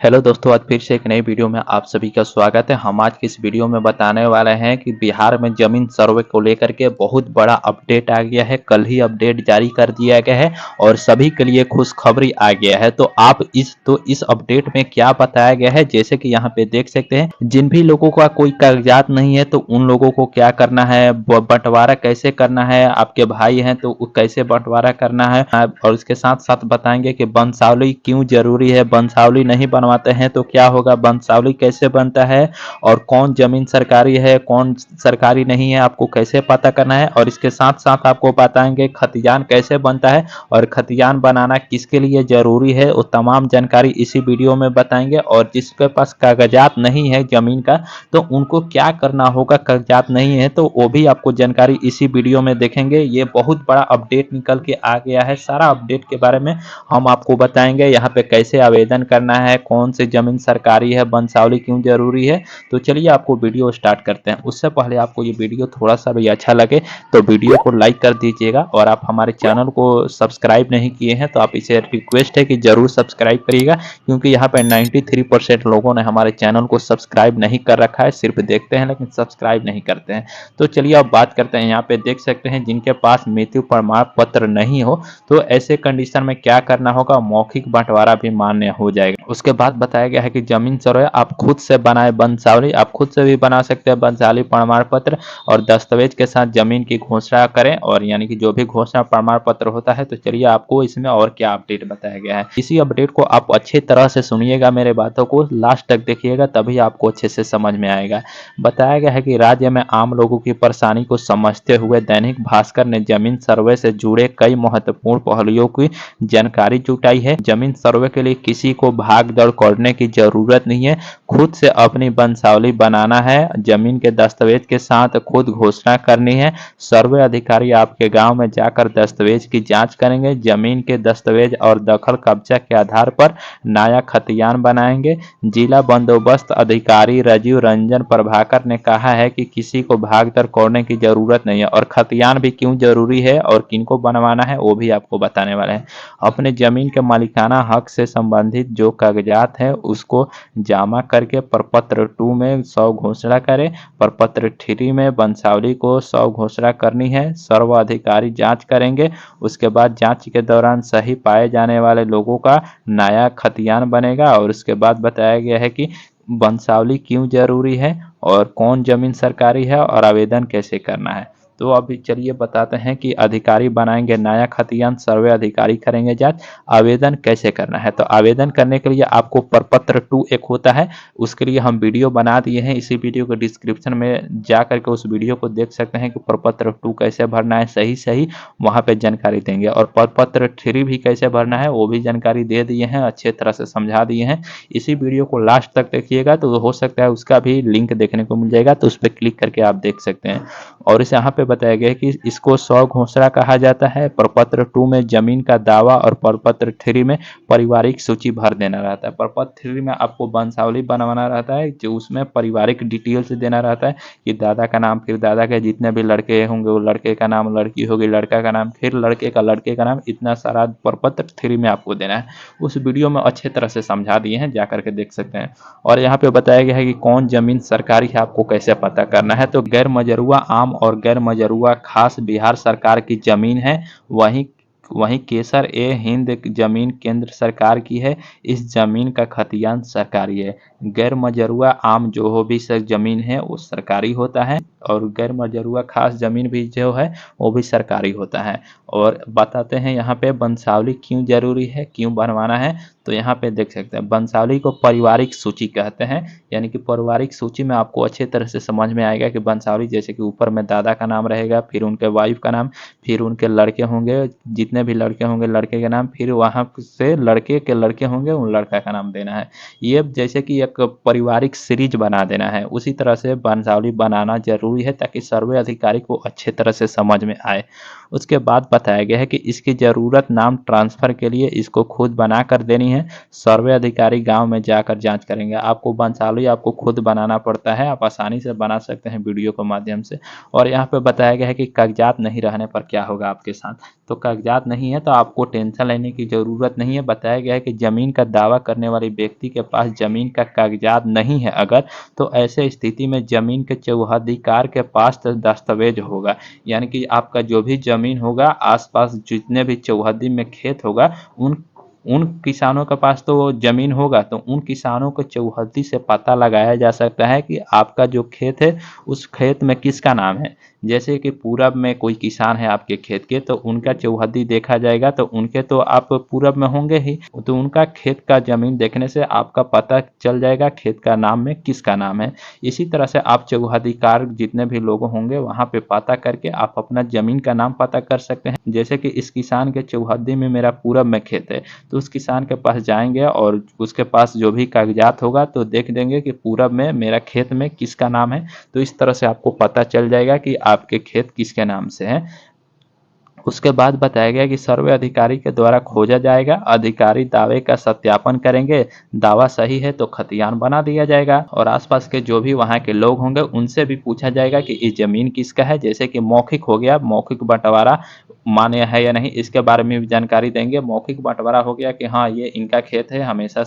Hello दोस्तों, आज फिर से एक नई वीडियो में आप सभी का स्वागत है। हम आज की इस वीडियो में बताने वाले हैं कि बिहार में जमीन सर्वे को लेकर के बहुत बड़ा अपडेट आ गया है। कल ही अपडेट जारी कर दिया गया है और सभी के लिए खुशखबरी आ गया है। तो इस अपडेट में क्या बताया गया है, जैसे कि यहाँ पे देख सकते हैं, जिन भी लोगों का कोई कागजात नहीं है तो उन लोगों को क्या करना है, बंटवारा कैसे करना है। आपके भाई हैं तो कैसे बंटवारा करना है, और उसके साथ साथ बताएंगे कि वंशावली क्यों जरूरी है, वंशावली नहीं बनवाते हैं तो क्या होगा, वंशावली कैसे बनता है, और कौन जमीन सरकारी है कौन सरकारी नहीं है आपको कैसे पता करना है। और इसके साथ साथ आपको बताएंगे खतियान कैसे बनता है और खतियान बनाना किसके लिए जरूरी है, वो तमाम जानकारी इसी वीडियो में बताएंगे। और जिसके पास कागजात नहीं है जमीन का तो उनको क्या करना होगा, कागजात नहीं है तो वो भी आपको जानकारी इसी वीडियो में देखेंगे। ये बहुत बड़ा अपडेट निकल के आ गया है, सारा अपडेट के बारे में हम आपको बताएंगे। यहाँ पे कैसे आवेदन करना है, कौन सी जमीन सरकारी है, वंशावली क्यों जरूरी है। तो चलिए आपको वीडियो स्टार्ट करते हैं। उससे पहले आपको ये वीडियो थोड़ा सा भी अच्छा लगे तो वीडियो को लाइक कर दीजिएगा, और आप हमारे चैनल को सब्सक्राइब नहीं किए हैं तो आप इसे रिक्वेस्ट है कि जरूर सब्सक्राइब करिएगा, क्योंकि यहाँ पे 93% लोगों ने हमारे चैनल को सब्सक्राइब नहीं कर रखा है, सिर्फ देखते हैं लेकिन सब्सक्राइब नहीं करते हैं। तो चलिए अब बात करते हैं। यहाँ पे देख सकते हैं, जिनके पास मृत्यु प्रमाण पत्र नहीं हो तो ऐसे कंडीशन में क्या करना होगा, मौखिक बंटवारा भी मान्य हो जाएगा। उसके बाद बताया गया है कि जमीन सर्वे आप खुद से बनाए वंशावली, आप खुद से भी बना सकते हैं वंशावली प्रमाण पत्र, और दस्तावेज के साथ जमीन की घोषणा करें, और यानी कि जो भी घोषणा प्रमाण पत्र होता है। तो चलिए आपको इसमें और क्या अपडेट बताया गया है, इसी अपडेट को आप अच्छी तरह से सुनिएगा, मेरे बातों को लास्ट तक देखिएगा तभी आपको अच्छे से समझ में आएगा। बताया गया है कि राज्य में आम लोगों की परेशानी को समझते हुए दैनिक भास्कर ने जमीन सर्वे से जुड़े कई महत्वपूर्ण पहलुओं की जानकारी जुटाई है। जमीन सर्वे के लिए किसी को भाग दौड़ करने की जरूरत नहीं है, खुद से अपनी वंशावली बनाना है, जमीन के दस्तावेज के साथ खुद घोषणा करनी है। सर्वे अधिकारी आपके गांव में जाकर दस्तावेज की जांच करेंगे, जमीन के दस्तावेज और दखल कब्जा के आधार पर नया खतियान बनाएंगे। जिला बंदोबस्त अधिकारी राजीव रंजन प्रभाकर ने कहा है कि किसी को भागदौड़ करने की जरूरत नहीं है, और खतियान भी क्यों जरूरी है और किनको बनवाना है वो भी आपको बताने वाले हैं। अपने जमीन के मालिकाना हक से संबंधित जो कागजात है उसको जमा करके प्रपत्र 2 में 100 घोषणा करें, प्रपत्र 3 में वंशावली को 100 घोषणा करनी है। सर्व अधिकारी जांच करेंगे, उसके बाद जांच के दौरान सही पाए जाने वाले लोगों का नया खतियान बनेगा। और उसके बाद बताया गया है कि वंशावली क्यों जरूरी है और कौन जमीन सरकारी है और आवेदन कैसे करना है। तो अभी चलिए बताते हैं कि अधिकारी बनाएंगे नया खतियान, सर्वे अधिकारी करेंगे जांच, आवेदन कैसे करना है। तो आवेदन करने के लिए आपको प्रपत्र 2 एक होता है, उसके लिए हम वीडियो बना दिए हैं, इसी वीडियो के डिस्क्रिप्शन में जा करके उस वीडियो को देख सकते हैं कि प्रपत्र 2 कैसे भरना है, सही सही वहाँ पे जानकारी देंगे। और प्रपत्र 3 भी कैसे भरना है वो भी जानकारी दे दिए हैं, अच्छे तरह से समझा दिए हैं। इसी वीडियो को लास्ट तक देखिएगा तो हो सकता है उसका भी लिंक देखने को मिल जाएगा, तो उस पर क्लिक करके आप देख सकते हैं। और इस यहाँ पे बताया गया है कि इसको 100 घोषणा कहा जाता है। प्रपत्र 2 में जमीन का दावा और प्रपत्र 3 में पारिवारिक सूची भर देना रहता है। प्रपत्र 3 में आपको वंशावली बनवाना रहता है, जो उसमें पारिवारिक डिटेल्स देना रहता है कि दादा का नाम, फिर दादा के जितने भी लड़के होंगे वो लड़के का नाम, लड़की होगी लड़का का नाम, फिर लड़के का नाम, इतना सारा प्रपत्र 3 में आपको देना है। उस वीडियो में अच्छे तरह से समझा दिए हैं, जाकर के देख सकते हैं। और यहाँ पे बताया गया है कि कौन जमीन सरकारी है आपको कैसे पता करना है। तो गैर मजरूआ आम और गैर मजरूआ खास बिहार सरकार की जमीन है, वहीं वहीं केसर ए हिंद जमीन केंद्र सरकार की है। इस जमीन का खतियान सरकारी है। गैर मजरूआ आम जो हो भी जमीन है वो सरकारी होता है, और गैर मजरूआ खास जमीन भी जो है वो भी सरकारी होता है। और बताते हैं यहाँ पे वंशावली क्यों जरूरी है, क्यों बनवाना है। तो यहाँ पे देख सकते हैं, वंशावली को पारिवारिक सूची कहते हैं, यानी कि पारिवारिक सूची में आपको अच्छे तरह से समझ में आएगा कि वंशावली जैसे कि ऊपर में दादा का नाम रहेगा, फिर उनके वाइफ का नाम, फिर उनके लड़के होंगे, जितने भी लड़के होंगे लड़के के नाम, फिर वहाँ से लड़के के लड़के होंगे उन लड़का का नाम देना है। ये जैसे कि एक पारिवारिक सीरीज बना देना है, उसी तरह से वंशावली बनाना जरूरी है ताकि सर्वे अधिकारी को अच्छे तरह से समझ में आए। उसके बाद बताया गया है कि इसकी ज़रूरत नाम ट्रांसफ़र के लिए इसको खुद बना कर देनी है। सर्वे अधिकारी गाँव में जाकर जाँच करेंगे। आपको वंशावली आपको खुद बनाना पड़ता है, आप आसानी से बना सकते हैं वीडियो के माध्यम से। और यहाँ पे बताया गया है कि कागज़ात नहीं रहने पर क्या होगा आपके साथ। तो कागज़ात नहीं है तो आपको टेंशन लेने की ज़रूरत नहीं है। बताया गया है कि ज़मीन का दावा करने वाले व्यक्ति के पास ज़मीन का कागज़ात नहीं है अगर, तो ऐसे स्थिति में ज़मीन के चौहद्दीकार के पास दस्तावेज होगा। यानी कि आपका जो भी ज़मीन होगा, आस-पास जितने भी चौहद्दी में खेत होगा, उन उन किसानों के पास तो वो ज़मीन होगा, तो उन किसानों को चौहद्दी से पता लगाया जा सकता है कि आपका जो खेत है, उस खेत में किसका नाम है। जैसे कि पूरब में कोई किसान है आपके खेत के, तो उनका चौहद्दी देखा जाएगा, तो उनके तो आप पूरब में होंगे ही, तो उनका खेत का ज़मीन देखने से आपका पता चल जाएगा खेत का नाम में किसका नाम है। इसी तरह से आप चौहद्दीकार जितने भी लोग होंगे वहाँ पे पता करके आप अपना ज़मीन का नाम पता कर सकते हैं। जैसे कि इस किसान के चौहद्दी में मेरा पूरब में खेत है, तो उस किसान के पास जाएंगे और उसके पास जो भी कागजात होगा तो देख देंगे कि पूरब में मेरा खेत में किसका नाम है। तो इस तरह से आपको पता चल जाएगा कि आपके खेत किसके नाम से हैं। उसके बाद बताया गया कि सर्वे अधिकारी के द्वारा खोजा जाएगा, अधिकारी दावे का सत्यापन करेंगे, दावा सही है तो खतियान बना दिया जाएगा और आसपास के जो भी वहाँ के लोग होंगे उनसे भी पूछा जाएगा कि ये जमीन किसका है। जैसे कि मौखिक हो गया, मौखिक बंटवारा मान्य है या नहीं, इसके बारे में भी जानकारी देंगे। मौखिक बंटवारा हो गया कि हाँ ये इनका खेत है, हमेशा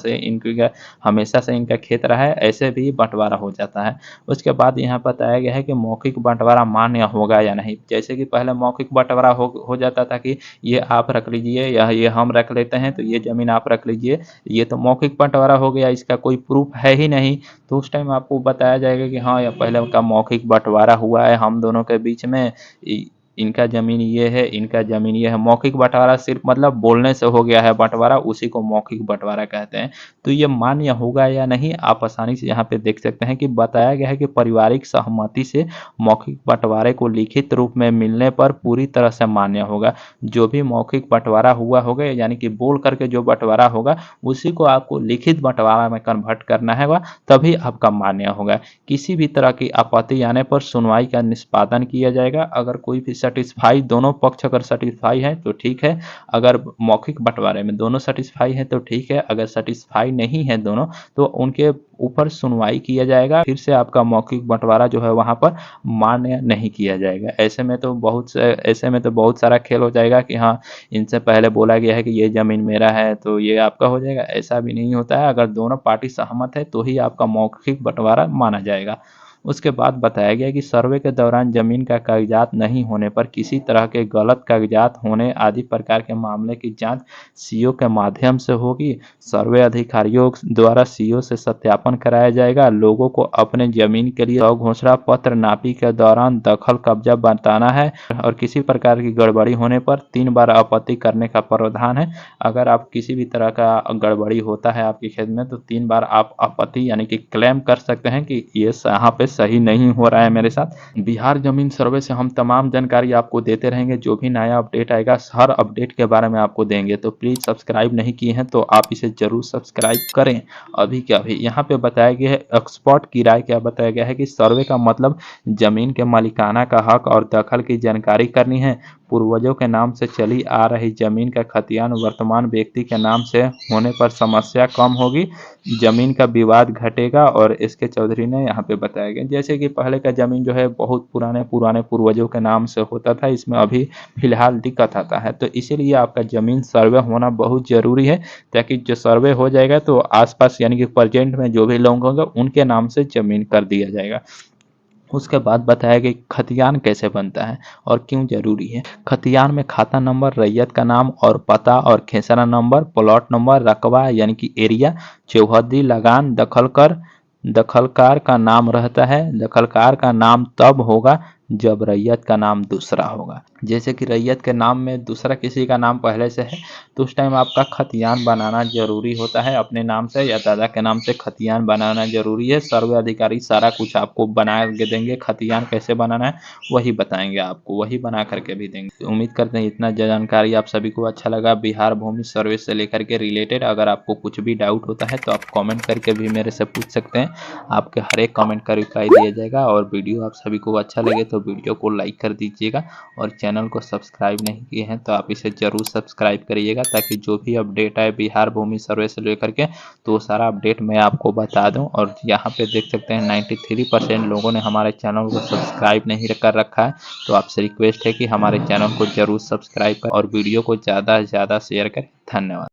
से इनका खेत रहा है, ऐसे भी बंटवारा हो जाता है। उसके बाद यहाँ बताया गया है कि मौखिक बंटवारा मान्य होगा या नहीं। जैसे कि पहले मौखिक बंटवारा हो जाता था कि ये आप रख लीजिए या ये हम रख लेते हैं, तो ये ज़मीन आप रख लीजिए, ये तो मौखिक बंटवारा हो गया, इसका कोई प्रूफ है ही नहीं। तो उस टाइम आपको बताया जाएगा कि हाँ ये पहले उनका मौखिक बंटवारा हुआ है हम दोनों के बीच में, इनका ज़मीन ये है, इनका ज़मीन ये है। मौखिक बंटवारा सिर्फ मतलब बोलने से हो गया है बंटवारा, उसी को मौखिक बंटवारा कहते हैं। तो ये मान्य होगा या नहीं आप आसानी से यहाँ पे देख सकते हैं कि बताया गया है कि पारिवारिक सहमति से मौखिक बंटवारे को लिखित रूप में मिलने पर पूरी तरह से मान्य होगा। जो भी मौखिक बंटवारा हुआ होगा यानी कि बोल करके जो बंटवारा होगा उसी को आपको लिखित बंटवारा में कन्वर्ट करना है, तभी आपका मान्य होगा। किसी भी तरह की आपत्ति आने पर सुनवाई का निष्पादन किया जाएगा। अगर कोई भी सेटिस्फाई, दोनों पक्ष अगर सेटिस्फाई है तो ठीक है, अगर मौखिक बंटवारे में दोनों सेटिस्फाई है तो ठीक है, अगर सेटिस्फाई नहीं है दोनों तो उनके ऊपर सुनवाई किया जाएगा, फिर से आपका मौखिक बंटवारा जो है वहाँ पर मान्य नहीं किया जाएगा। ऐसे में तो बहुत सारा खेल हो जाएगा कि हाँ इनसे पहले बोला गया है कि ये ज़मीन मेरा है तो ये आपका हो जाएगा, ऐसा भी नहीं होता है। अगर दोनों पार्टी सहमत है तो ही आपका मौखिक बंटवारा माना जाएगा। उसके बाद बताया गया कि सर्वे के दौरान जमीन का कागजात नहीं होने पर किसी तरह के गलत कागजात होने आदि प्रकार के मामले की जांच सीओ के माध्यम से होगी। सर्वे अधिकारियों द्वारा सीओ से सत्यापन कराया जाएगा। लोगों को अपने जमीन के लिए घोषणा पत्र नापी के दौरान दखल कब्जा बताना है और किसी प्रकार की गड़बड़ी होने पर 3 बार आपत्ति करने का प्रावधान है। अगर आप किसी भी तरह का गड़बड़ी होता है आपके खेत में तो 3 बार आप आपत्ति यानी कि क्लेम कर सकते हैं कि ये यहाँ पे सही नहीं हो रहा है मेरे साथ। बिहार जमीन सर्वे से हम तमाम जानकारी आपको देते रहेंगे, जो भी नया अपडेट आएगा हर अपडेट के बारे में आपको देंगे। तो प्लीज़ सब्सक्राइब नहीं किए हैं तो आप इसे ज़रूर सब्सक्राइब करें अभी के अभी। यहाँ पे बताया गया है एक्सपर्ट की राय क्या बताया गया है कि सर्वे का मतलब जमीन के मालिकाना का हक और दखल की जानकारी करनी है। पूर्वजों के नाम से चली आ रही जमीन का खतियान वर्तमान व्यक्ति के नाम से होने पर समस्या कम होगी, जमीन का विवाद घटेगा। और इसके चौधरी ने यहाँ पे बताया गया जैसे कि पहले का जमीन जो है बहुत पुराने पुराने पूर्वजों के नाम से होता था, इसमें अभी फिलहाल दिक्कत आता है। तो इसीलिए आपका जमीन सर्वे होना बहुत ज़रूरी है, ताकि जो सर्वे हो जाएगा तो आसपास यानी कि प्रेजेंट में जो भी लोग होंगे उनके नाम से जमीन कर दिया जाएगा। उसके बाद बताया कि खतियान कैसे बनता है और क्यों जरूरी है। खतियान में खाता नंबर, रैयत का नाम और पता और खेसरा नंबर, प्लॉट नंबर, रकबा यानी कि एरिया, चौहद्दी, लगान, दखलकार का नाम रहता है। दखलकार का नाम तब होगा जब रैयत का नाम दूसरा होगा। जैसे कि रैयत के नाम में दूसरा किसी का नाम पहले से है तो उस टाइम आपका खतियान बनाना जरूरी होता है, अपने नाम से या दादा के नाम से खतियान बनाना जरूरी है। सर्वे अधिकारी सारा कुछ आपको बना के देंगे, खतियान कैसे बनाना है वही बताएंगे आपको, वही बना करके भी देंगे। उम्मीद करते हैं इतना जानकारी आप सभी को अच्छा लगा बिहार भूमि सर्वे से लेकर के रिलेटेड। अगर आपको कुछ भी डाउट होता है तो आप कमेंट करके भी मेरे से पूछ सकते हैं, आपके हर एक कमेंट का रिप्लाई दिया जाएगा। और वीडियो आप सभी को अच्छा लगे तो तो वीडियो को लाइक कर दीजिएगा और चैनल को सब्सक्राइब नहीं किए हैं तो आप इसे ज़रूर सब्सक्राइब करिएगा, ताकि जो भी अपडेट आए बिहार भूमि सर्वे से लेकर के तो वो सारा अपडेट मैं आपको बता दूं। और यहाँ पे देख सकते हैं 93% लोगों ने हमारे चैनल को सब्सक्राइब नहीं कर रखा है। तो आपसे रिक्वेस्ट है कि हमारे चैनल को ज़रूर सब्सक्राइब करें और वीडियो को ज़्यादा से ज़्यादा शेयर करें। धन्यवाद।